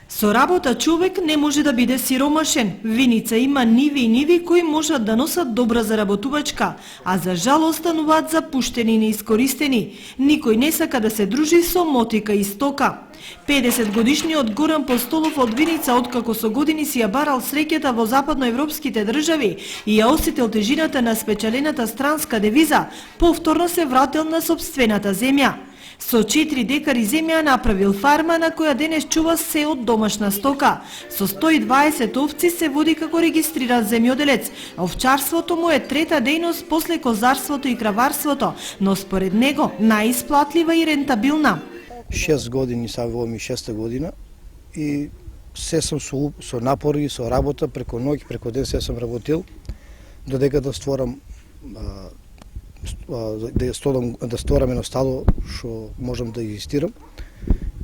Со работа човек не може да биде сиромашен. Виница има ниви и ниви кои можат да носат добра заработувачка, а за жал остануваат запуштени и неискористени. Никој не сака да се дружи со мотика и стока. 50 годишниот Горан Постолов од Виница, откако со години си ја барал среќата во западноевропските држави и ја осетил тежината на спечелената странска девиза, повторно се вратил на сопствената земја. Со 4 декари земја направил фарма на која денес чува се од домашна стока. Со 120 овци се води како регистриран земјоделец. Овчарството му е трета дејност после козарството и краварството, но според него најисплатлива и рентабилна. 6 години са во ми 6-та година и се сум со напори, со работа, преко ноќ, преко ден се сум работил, додека да створам да створам едно стадо што можам да инвестирам.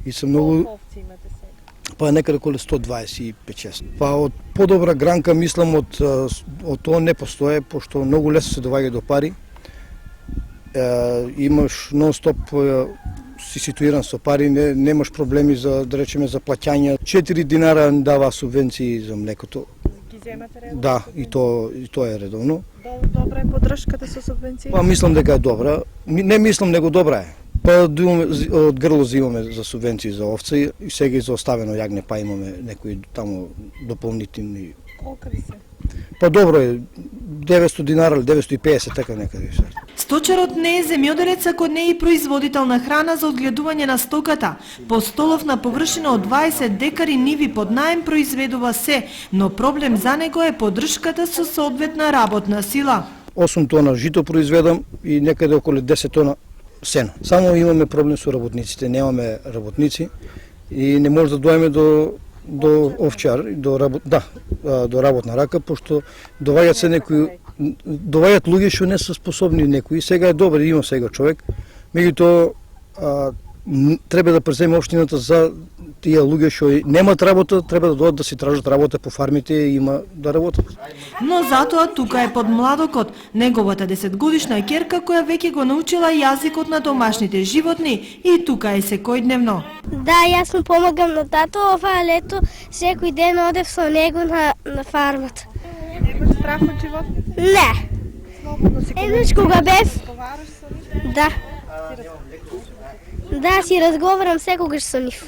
И сум многу овци имате сега? Па некаде околу 125-6. Па од подобра гранка мислам од тоа не постоje, пошто многу лесно се доаѓа до пари. Имаш нон-стоп си ситуиран со пари, немаш проблеми за, да речеме, за плаќање. 4 динара дава субвенции за млекото. Ги земате редовно? Да, и тоа е редовно. Добра е поддршката со субвенции? Па мислам дека е добра. Не мислам, него добра е. Па од грлоз имаме за субвенции за овци и сега и за оставено јагне, па имаме некои таму дополнителни. Колка ви се? Па добро е, 900 динара или 950, така некаде се. Сточарот не е земјоделец ако не е и производител на храна за одгледување на стоката. Постолов на површина од 20 декари ниви под наем произведува се, но проблем за него е поддршката со соодветна работна сила. 8 тона жито произведам и некаде околу 10 тона сено. Само имаме проблем со работниците, немаме работници и не може да дојдеме до овчар, до работна рака, пошто доваѓаат луѓе што не се способни некои. Сега е добро, има сега човек, меѓутоа треба да преземе општината за тие луѓе што немаат работа, треба да дојдат да си тражат работа по фармите и има да работат. Но затоа тука е подмладокот, неговата 10-годишна ќерка која веќе го научила јазикот на домашните животни и тука е секојдневно. Да, јас му помагам на тато, ова лето секој ден одев со него на фармата. Немаш страх од животни? Не. Слободно си Еднаш кога бев, разговараш со нив? да. Да, си разговарам секогаш со нив.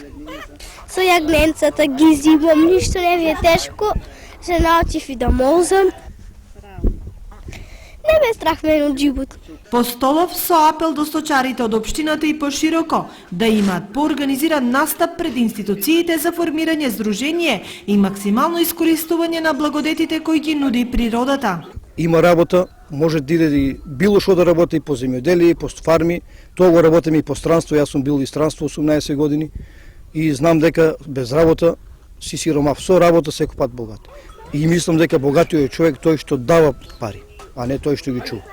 Со јагненцата ги зимам, ништо не ви е тешко, се научив и да молзам. Не ме страх мене од живот. Постолов со апел до сточарите од општината и пошироко да имаат поорганизиран настап пред институциите за формирање здружение и максимално искористување на благодетите кои ги нуди природата. Има работа, може да иде и било што да работи по земјоделие, по фарми, тоа го работиме и по странство, јас сум бил и странство 18 години и знам дека без работа си сиромав, со работа секој пат богат. И мислам дека богатиот е човек тој што дава пари, а не тој што ги чува.